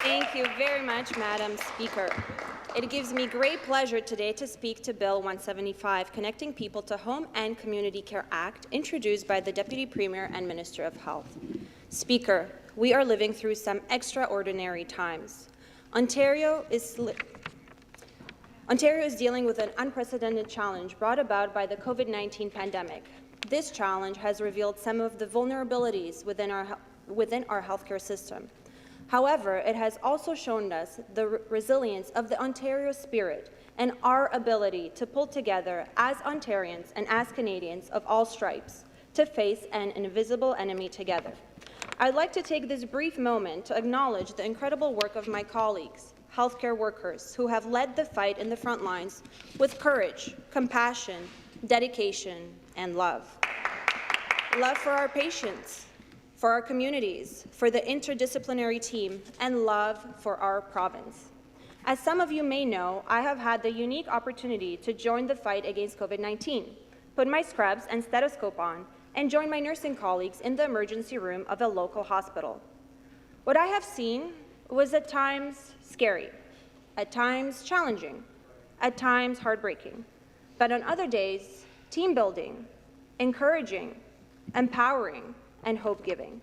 Thank you very much, Madam Speaker. It gives me great pleasure today to speak to Bill 175, Connecting People to Home and Community Care Act, introduced by the Deputy Premier and Minister of Health. Speaker, we are living through some extraordinary times. Ontario is dealing with an unprecedented challenge brought about by the COVID-19 pandemic. This challenge has revealed some of the vulnerabilities within our healthcare system. However, it has also shown us the resilience of the Ontario spirit and our ability to pull together as Ontarians and as Canadians of all stripes to face an invisible enemy together. I'd like to take this brief moment to acknowledge the incredible work of my colleagues, healthcare workers, who have led the fight in the front lines with courage, compassion, dedication, and love. Love for our patients, for our communities, for the interdisciplinary team, and love for our province. As some of you may know, I have had the unique opportunity to join the fight against COVID-19, put my scrubs and stethoscope on, and join my nursing colleagues in the emergency room of a local hospital. What I have seen was at times scary, at times challenging, at times heartbreaking, but on other days, team-building, encouraging, empowering, and hope-giving.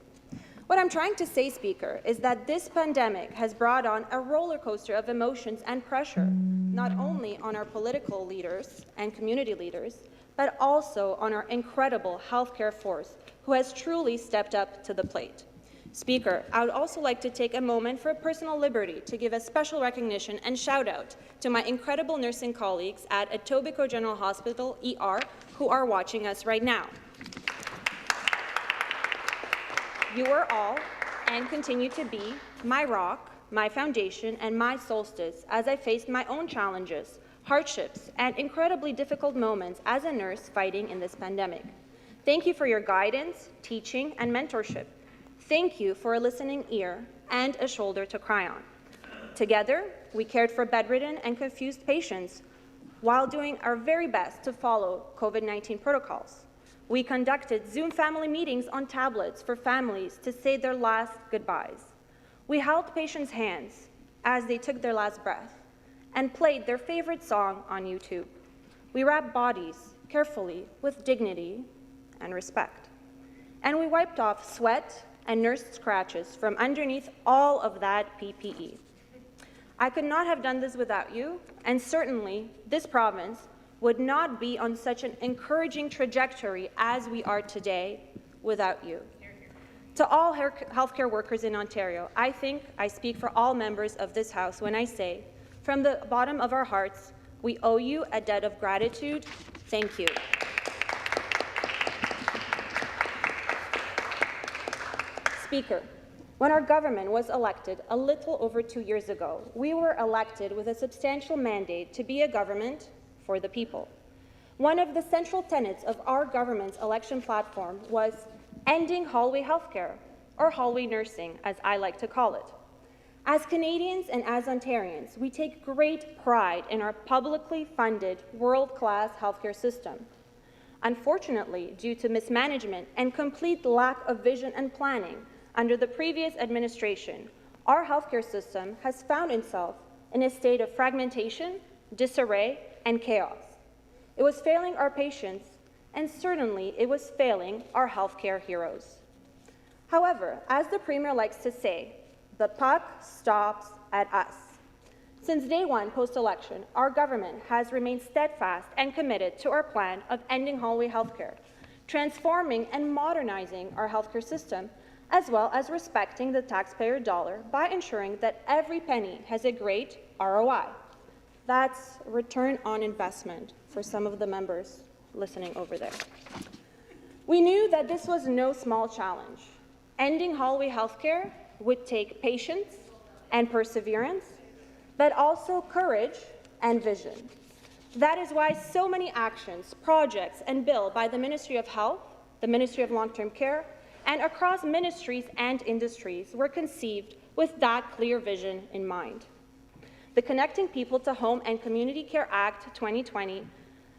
What I'm trying to say, Speaker, is that this pandemic has brought on a roller coaster of emotions and pressure, not only on our political leaders and community leaders, but also on our incredible healthcare force, who has truly stepped up to the plate. Speaker, I would also like to take a moment for a personal liberty to give a special recognition and shout-out to my incredible nursing colleagues at Etobicoke General Hospital, ER, who are watching us right now. You are all, and continue to be, my rock, my foundation, and my solstice as I faced my own challenges, hardships, and incredibly difficult moments as a nurse fighting in this pandemic. Thank you for your guidance, teaching, and mentorship. Thank you for a listening ear and a shoulder to cry on. Together, we cared for bedridden and confused patients while doing our very best to follow COVID-19 protocols. We conducted Zoom family meetings on tablets for families to say their last goodbyes. We held patients' hands as they took their last breath and played their favorite song on YouTube. We wrapped bodies carefully with dignity and respect. And we wiped off sweat and nurse scratches from underneath all of that PPE. I could not have done this without you, and certainly this province would not be on such an encouraging trajectory as we are today without you. To all healthcare workers in Ontario, I think I speak for all members of this House when I say, from the bottom of our hearts, we owe you a debt of gratitude. Thank you. Speaker, when our government was elected a little over 2 years ago, we were elected with a substantial mandate to be a government for the people. One of the central tenets of our government's election platform was ending hallway healthcare, or hallway nursing, as I like to call it. As Canadians and as Ontarians, we take great pride in our publicly funded, world-class healthcare system. Unfortunately, due to mismanagement and complete lack of vision and planning under the previous administration, our healthcare system has found itself in a state of fragmentation, disarray, and chaos. It was failing our patients, and certainly it was failing our healthcare heroes. However, as the Premier likes to say, the puck stops at us. Since day one post-election, our government has remained steadfast and committed to our plan of ending hallway healthcare, transforming and modernizing our healthcare system, as well as respecting the taxpayer dollar by ensuring that every penny has a great ROI. That's return on investment for some of the members listening over there. We knew that this was no small challenge. Ending hallway healthcare would take patience and perseverance, but also courage and vision. That is why so many actions, projects, and bills by the Ministry of Health, the Ministry of Long-Term Care, and across ministries and industries were conceived with that clear vision in mind. The Connecting People to Home and Community Care Act 2020,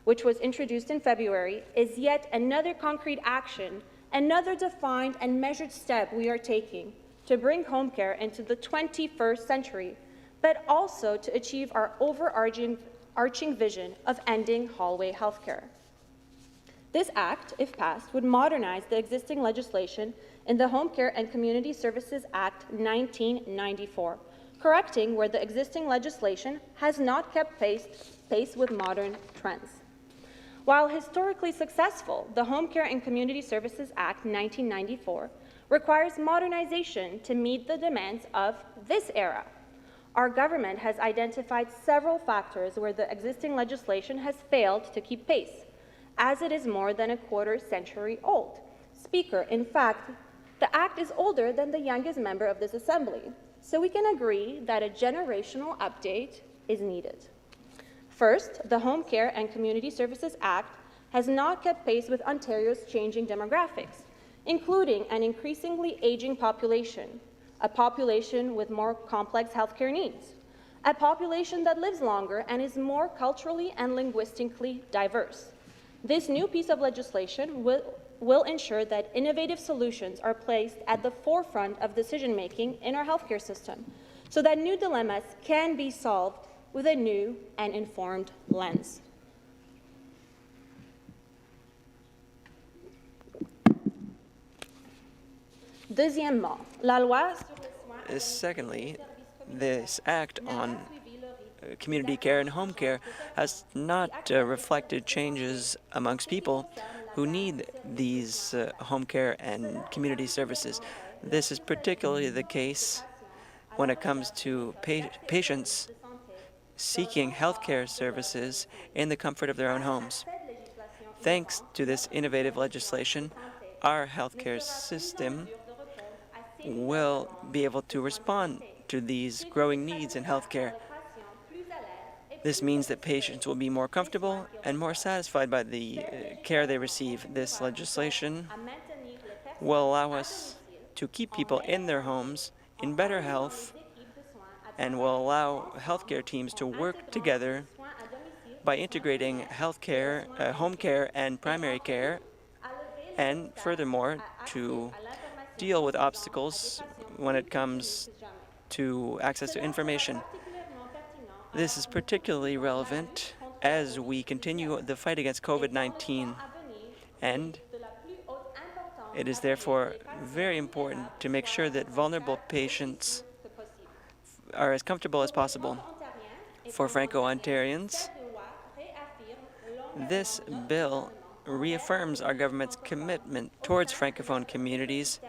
which was introduced in February, is yet another concrete action, another defined and measured step we are taking to bring home care into the 21st century, but also to achieve our overarching vision of ending hallway healthcare. This act, if passed, would modernize the existing legislation in the Home Care and Community Services Act 1994, correcting where the existing legislation has not kept pace with modern trends. While historically successful, the Home Care and Community Services Act 1994 requires modernization to meet the demands of this era. Our government has identified several factors where the existing legislation has failed to keep pace, as it is more than a quarter-century old. Speaker, in fact, the Act is older than the youngest member of this Assembly, so we can agree that a generational update is needed. First, the Home Care and Community Services Act has not kept pace with Ontario's changing demographics, including an increasingly aging population, a population with more complex healthcare needs, a population that lives longer and is more culturally and linguistically diverse. This new piece of legislation will ensure that innovative solutions are placed at the forefront of decision-making in our healthcare system, so that new dilemmas can be solved with a new and informed lens. Deuxièmement, la loi sur les soins. Secondly, this act on community care and home care has not reflected changes amongst people who need these home care and community services. This is particularly the case when it comes to patients seeking healthcare services in the comfort of their own homes. Thanks to this innovative legislation, our healthcare system will be able to respond to these growing needs in healthcare. This means that patients will be more comfortable and more satisfied by the care they receive. This legislation will allow us to keep people in their homes in better health and will allow healthcare teams to work together by integrating healthcare, home care, and primary care, and furthermore, to deal with obstacles when it comes to access to information. This is particularly relevant as we continue the fight against COVID-19, and it is therefore very important to make sure that vulnerable patients are as comfortable as possible. For Franco-Ontarians, this bill reaffirms our government's commitment towards Francophone communities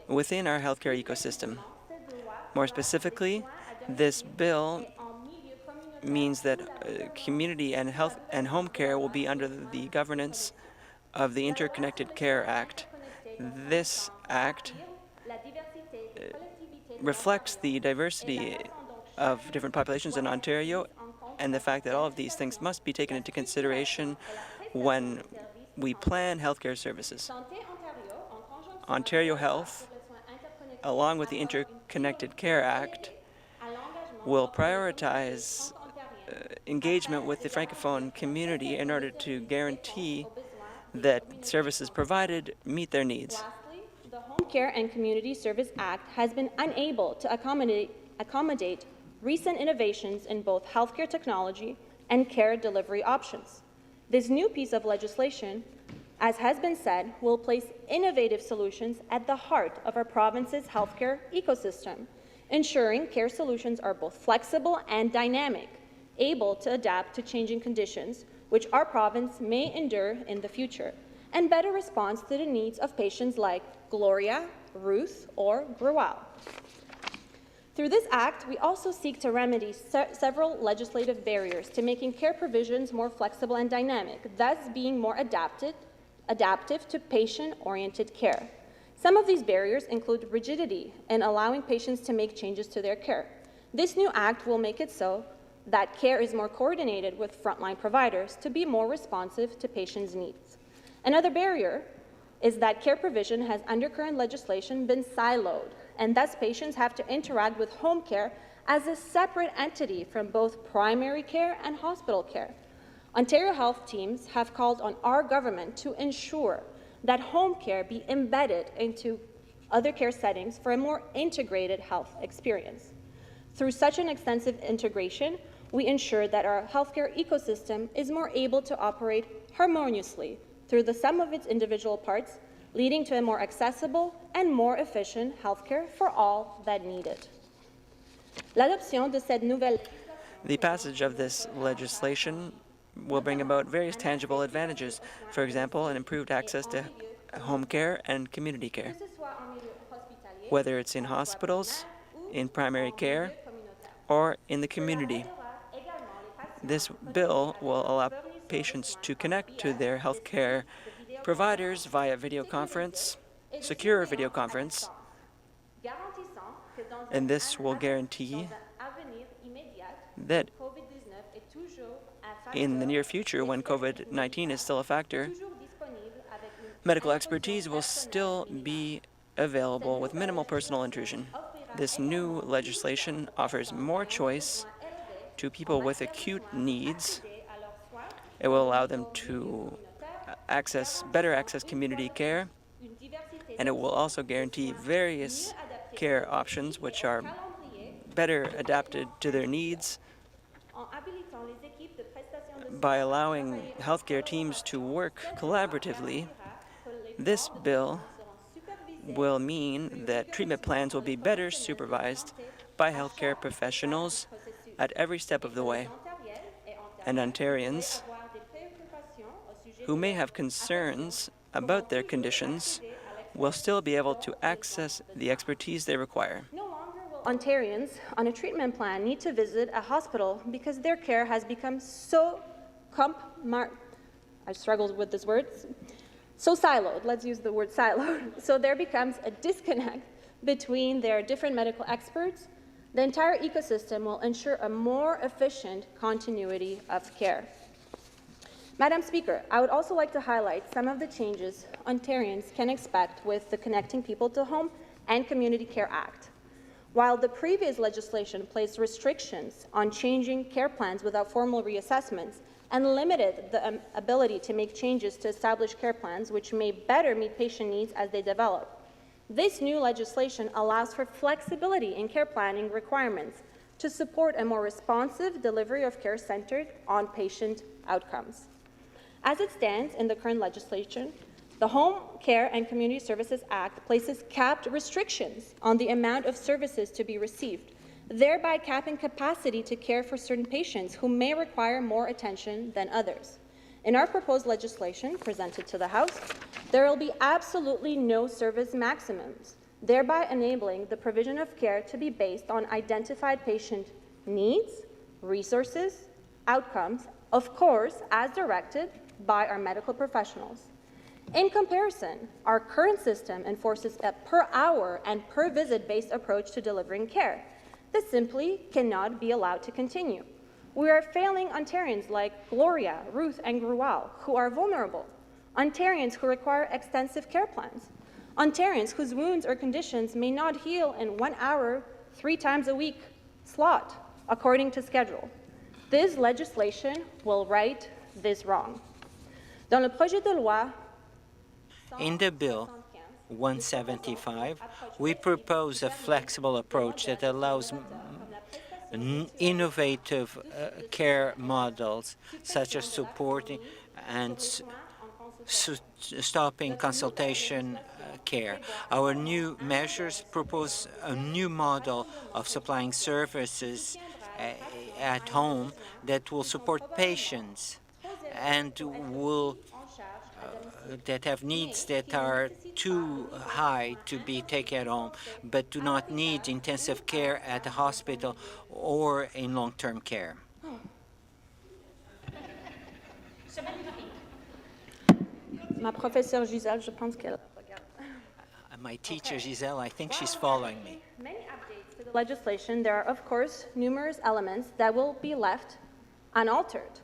within our healthcare ecosystem. More specifically, this bill means that community and health and home care will be under the governance of the Interconnected Care Act. This act reflects the diversity of different populations in Ontario and the fact that all of these things must be taken into consideration when we plan healthcare services. Ontario Health, along with the Interconnected Care Act, will prioritize engagement with the Francophone community in order to guarantee that services provided meet their needs. Lastly, the Home Care and Community Service Act has been unable to accommodate recent innovations in both healthcare technology and care delivery options. This new piece of legislation, as has been said, will place innovative solutions at the heart of our province's healthcare ecosystem, ensuring care solutions are both flexible and dynamic, able to adapt to changing conditions which our province may endure in the future, and better responds to the needs of patients like Gloria, Ruth, or Grual. Through this act, we also seek to remedy several legislative barriers to making care provisions more flexible and dynamic, thus being more adaptive to patient-oriented care. Some of these barriers include rigidity in allowing patients to make changes to their care. This new act will make it so that care is more coordinated with frontline providers to be more responsive to patients' needs. Another barrier is that care provision has, under current legislation, been siloed, and thus patients have to interact with home care as a separate entity from both primary care and hospital care. Ontario Health teams have called on our government to ensure that home care be embedded into other care settings for a more integrated health experience. Through such an extensive integration, we ensure that our healthcare ecosystem is more able to operate harmoniously through the sum of its individual parts, leading to a more accessible and more efficient healthcare for all that need it. L'adoption de cette nouvelle The passage of this legislation will bring about various tangible advantages, for example, an improved access to home care and community care, whether it's in hospitals, in primary care, or in the community. This bill will allow patients to connect to their healthcare providers via video conference, secure video conference, and this will guarantee that in the near future, when COVID-19 is still a factor, medical expertise will still be available with minimal personal intrusion. This new legislation offers more choice to people with acute needs. It will allow them to better access community care, and it will also guarantee various care options which are better adapted to their needs by allowing healthcare teams to work collaboratively. This bill will mean that treatment plans will be better supervised by healthcare professionals at every step of the way, and Ontarians who may have concerns about their conditions will still be able to access the expertise they require. Ontarians on a treatment plan need to visit a hospital because their care has become so I struggled with this word. So siloed, let's use the word siloed. So there becomes a disconnect between their different medical experts. The entire ecosystem will ensure a more efficient continuity of care. Madam Speaker, I would also like to highlight some of the changes Ontarians can expect with the Connecting People to Home and Community Care Act. While the previous legislation placed restrictions on changing care plans without formal reassessments and limited the ability to make changes to established care plans which may better meet patient needs as they develop, this new legislation allows for flexibility in care planning requirements to support a more responsive delivery of care centered on patient outcomes. As it stands in the current legislation, the Home Care and Community Services Act places capped restrictions on the amount of services to be received, thereby capping capacity to care for certain patients who may require more attention than others. In our proposed legislation presented to the House, there will be absolutely no service maximums, thereby enabling the provision of care to be based on identified patient needs, resources, outcomes, of course, as directed by our medical professionals. In comparison, our current system enforces a per-hour and per-visit-based approach to delivering care. This simply cannot be allowed to continue. We are failing Ontarians like Gloria, Ruth, and Grual, who are vulnerable, Ontarians who require extensive care plans, Ontarians whose wounds or conditions may not heal in 1 hour, 3 times a week slot, according to schedule. This legislation will right this wrong. Dans le projet de loi, in the Bill 175, we propose a flexible approach that allows innovative care models, such as supporting and stopping consultation care. Our new measures propose a new model of supplying services at home that will support patients and will that have needs that are too high to be taken at home, but do not need intensive care at the hospital or in long-term care. Ma professeure Gisèle, je pense qu'elle regarde. My teacher, Giselle, I think she's following me. Many updates to the legislation, there are, of course, numerous elements that will be left unaltered.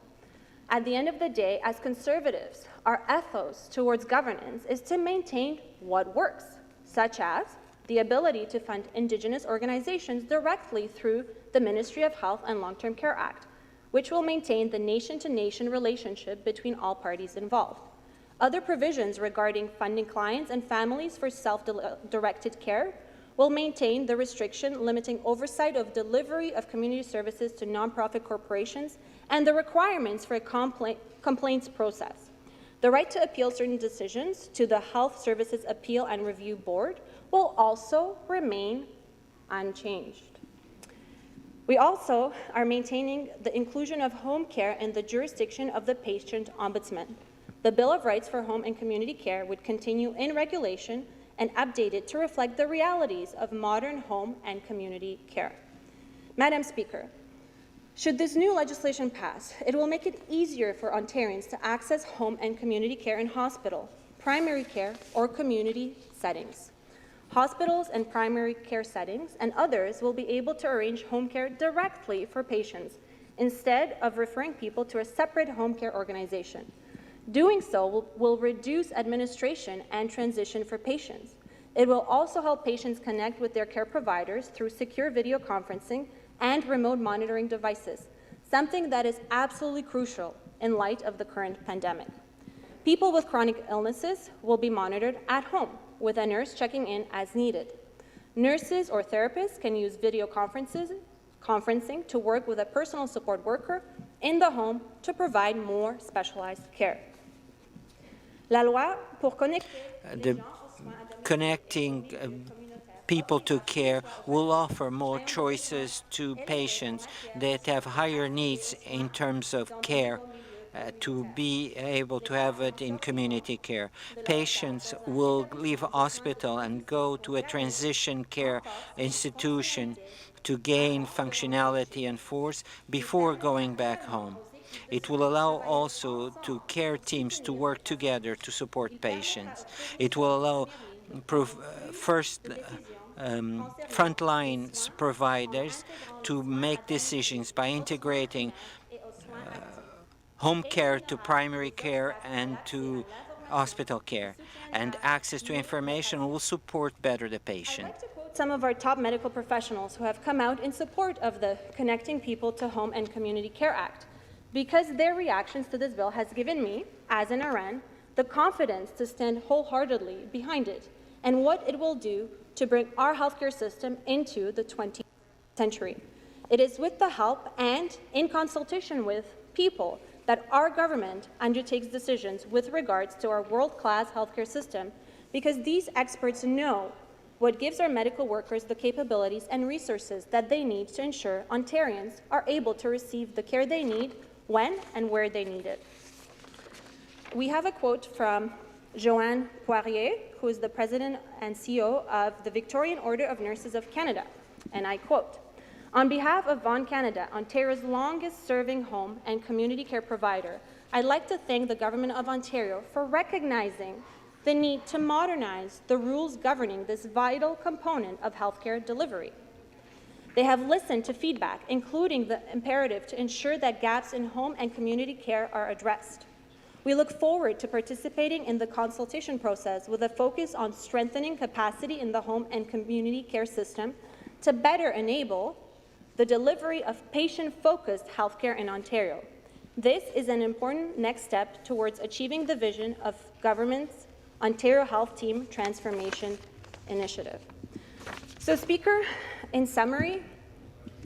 At the end of the day, as conservatives, our ethos towards governance is to maintain what works, such as the ability to fund Indigenous organizations directly through the Ministry of Health and Long-Term Care Act, which will maintain the nation-to-nation relationship between all parties involved. Other provisions regarding funding clients and families for self-directed care will maintain the restriction limiting oversight of delivery of community services to nonprofit corporations and the requirements for a complaints process. The right to appeal certain decisions to the Health Services Appeal and Review Board will also remain unchanged. We also are maintaining the inclusion of home care in the jurisdiction of the patient ombudsman. The Bill of Rights for Home and Community Care would continue in regulation and updated to reflect the realities of modern home and community care. Madam Speaker, should this new legislation pass, it will make it easier for Ontarians to access home and community care in hospital, primary care, or community settings. Hospitals and primary care settings and others will be able to arrange home care directly for patients instead of referring people to a separate home care organization. Doing so will reduce administration and transition for patients. It will also help patients connect with their care providers through secure video conferencing and remote monitoring devices, something that is absolutely crucial in light of the current pandemic. People with chronic illnesses will be monitored at home, with a nurse checking in as needed. Nurses or therapists can use video conferencing to work with a personal support worker in the home to provide more specialized care. La loi pour connecter connecting people to care will offer more choices to patients that have higher needs in terms of care to be able to have it in community care. Patients will leave hospital and go to a transition care institution to gain functionality and force before going back home. It will allow also to care teams to work together to support patients. It will allow frontline providers to make decisions by integrating home care to primary care and to hospital care, and access to information will support better the patient. Some of our top medical professionals who have come out in support of the Connecting People to Home and Community Care Act, because their reactions to this bill has given me, as an RN, the confidence to stand wholeheartedly behind it and what it will do to bring our healthcare system into the 20th century. It is with the help and in consultation with people that our government undertakes decisions with regards to our world-class healthcare system, because these experts know what gives our medical workers the capabilities and resources that they need to ensure Ontarians are able to receive the care they need when and where they need it. We have a quote from Joanne Poirier, who is the President and CEO of the Victorian Order of Nurses of Canada, and I quote, "On behalf of Vaughan Canada, Ontario's longest-serving home and community care provider, I'd like to thank the Government of Ontario for recognizing the need to modernize the rules governing this vital component of healthcare delivery. They have listened to feedback, including the imperative to ensure that gaps in home and community care are addressed. We look forward to participating in the consultation process with a focus on strengthening capacity in the home and community care system to better enable the delivery of patient-focused healthcare in Ontario. This is an important next step towards achieving the vision of government's Ontario Health Team Transformation Initiative." So, Speaker, in summary,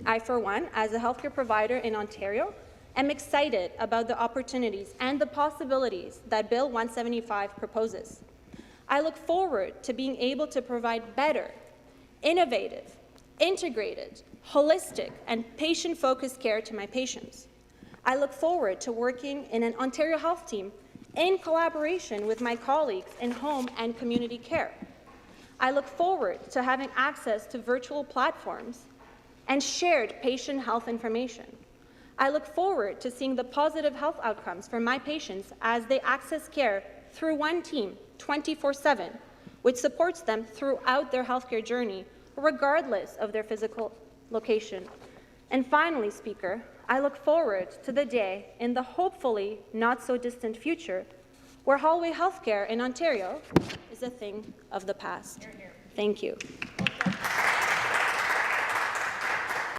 I, for one, as a healthcare provider in Ontario, am excited about the opportunities and the possibilities that Bill 175 proposes. I look forward to being able to provide better, innovative, integrated, holistic, and patient-focused care to my patients. I look forward to working in an Ontario Health Team in collaboration with my colleagues in home and community care. I look forward to having access to virtual platforms and shared patient health information. I look forward to seeing the positive health outcomes for my patients as they access care through one team 24/7, which supports them throughout their healthcare journey, regardless of their physical location. And finally, Speaker, I look forward to the day in the hopefully not-so-distant future where hallway healthcare in Ontario is a thing of the past. Thank you.